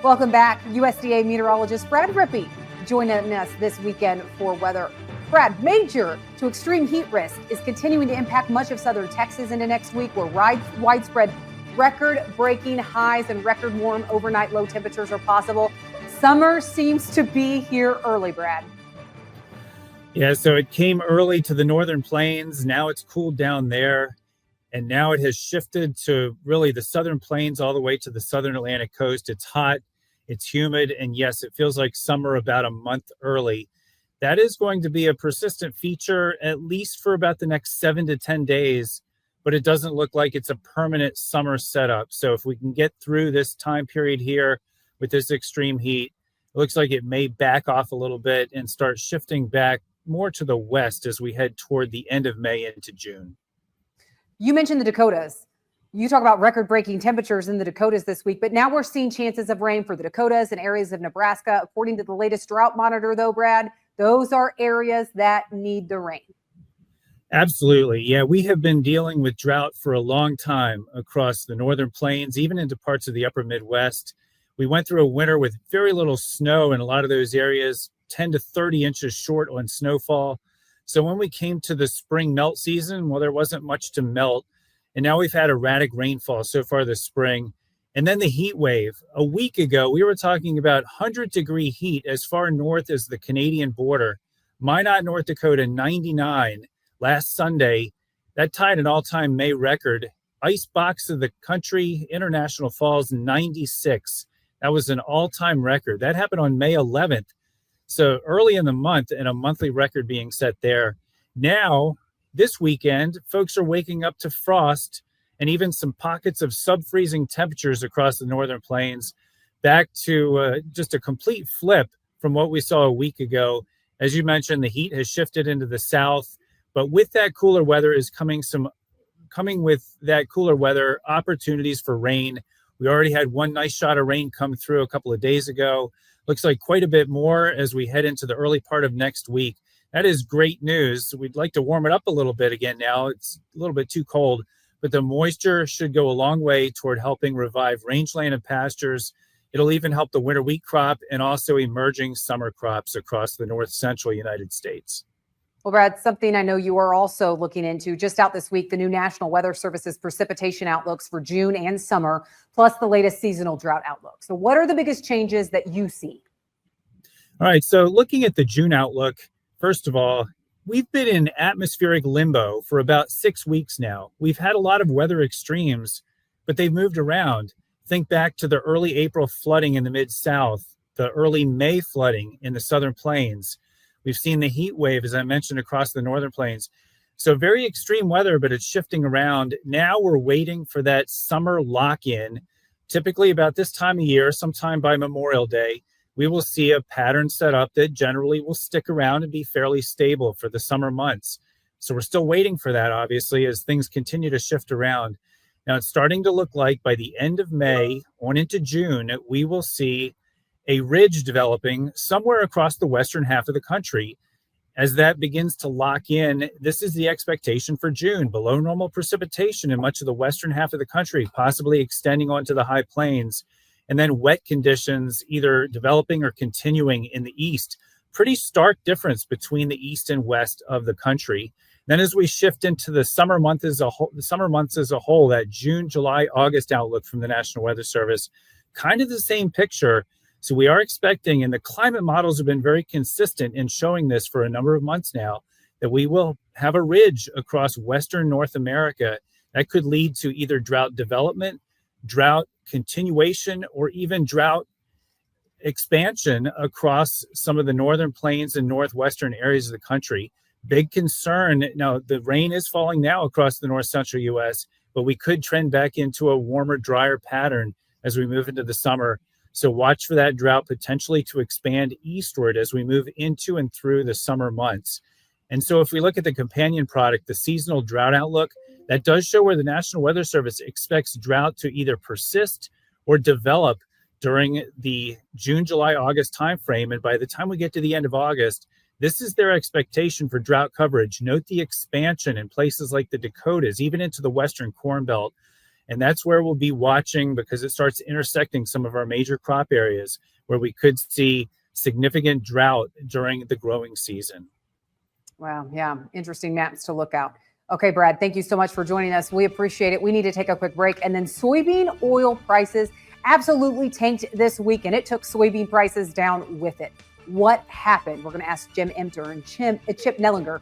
Welcome back. USDA Meteorologist Brad Rippey joining us this weekend for weather. Brad, major to extreme heat risk is continuing to impact much of southern Texas into next week, where widespread record-breaking highs and record warm overnight low temperatures are possible. Summer seems to be here early, Brad. Yeah, so it came early to the northern plains. Now it's cooled down there. And now it has shifted to really the southern plains all the way to the southern Atlantic coast. It's hot, it's humid, and yes, it feels like summer about a month early. That is going to be a persistent feature, at least for about the next 7 to 10 days, but it doesn't look like it's a permanent summer setup. So if we can get through this time period here with this extreme heat, it looks like it may back off a little bit and start shifting back more to the west as we head toward the end of May into June. You mentioned the Dakotas. You talk about record-breaking temperatures in the Dakotas this week, but now we're seeing chances of rain for the Dakotas and areas of Nebraska. According to the latest drought monitor, though, Brad, those are areas that need the rain. Absolutely. Yeah, we have been dealing with drought for a long time across the northern plains, even into parts of the upper Midwest. We went through a winter with very little snow in a lot of those areas, 10 to 30 inches short on snowfall. So when we came to the spring melt season, well, there wasn't much to melt. And now we've had erratic rainfall so far this spring. And then the heat wave. A week ago, we were talking about 100-degree heat as far north as the Canadian border. Minot, North Dakota, 99 last Sunday. That tied an all-time May record. Ice box of the country, International Falls, 96. That was an all-time record. That happened on May 11th. So early in the month, and a monthly record being set there. Now, this weekend, folks are waking up to frost and even some pockets of sub-freezing temperatures across the northern plains, back to just a complete flip from what we saw a week ago. As you mentioned, the heat has shifted into the south, but with that cooler weather is coming with that cooler weather opportunities for rain. We already had one nice shot of rain come through a couple of days ago. Looks like quite a bit more as we head into the early part of next week. That is great news. We'd like to warm it up a little bit again now. It's a little bit too cold, but the moisture should go a long way toward helping revive rangeland and pastures. It'll even help the winter wheat crop and also emerging summer crops across the north central United States. Well, Brad, something I know you are also looking into just out this week, the new National Weather Service's precipitation outlooks for June and summer, plus the latest seasonal drought outlook. So what are the biggest changes that you see? All right, so looking at the June outlook, first of all, we've been in atmospheric limbo for about 6 weeks now. We've had a lot of weather extremes, but they've moved around. Think back to the early April flooding in the Mid-South, the early May flooding in the southern plains. We've seen the heat wave, as I mentioned, across the northern plains. So very extreme weather, but it's shifting around. Now we're waiting for that summer lock-in. Typically about this time of year, sometime by Memorial Day, we will see a pattern set up that generally will stick around and be fairly stable for the summer months. So we're still waiting for that, obviously, as things continue to shift around. Now it's starting to look like by the end of May on into June, we will see a ridge developing somewhere across the western half of the country. As that begins to lock in, this is the expectation for June. Below normal precipitation in much of the western half of the country, possibly extending onto the high plains, and then wet conditions either developing or continuing in the east. Pretty stark difference between the east and west of the country. Then as we shift into the summer months as a whole, that June, July, August outlook from the National Weather Service, kind of the same picture. So we are expecting, and the climate models have been very consistent in showing this for a number of months now, that we will have a ridge across western North America that could lead to either drought development, drought continuation, or even drought expansion across some of the northern plains and northwestern areas of the country. Big concern. Now, the rain is falling now across the north central U.S., but we could trend back into a warmer, drier pattern as we move into the summer. So watch for that drought potentially to expand eastward as we move into and through the summer months. And so if we look at the companion product, the seasonal drought outlook, that does show where the National Weather Service expects drought to either persist or develop during the June, July, August timeframe. And by the time we get to the end of August, this is their expectation for drought coverage. Note the expansion in places like the Dakotas, even into the Western Corn Belt. And that's where we'll be watching, because it starts intersecting some of our major crop areas where we could see significant drought during the growing season. Wow. Yeah. Interesting maps to look out. Okay, Brad, thank you so much for joining us. We appreciate it. We need to take a quick break. And then soybean oil prices absolutely tanked this week, and it took soybean prices down with it. What happened? We're going to ask Jim Emter and Chip Nellinger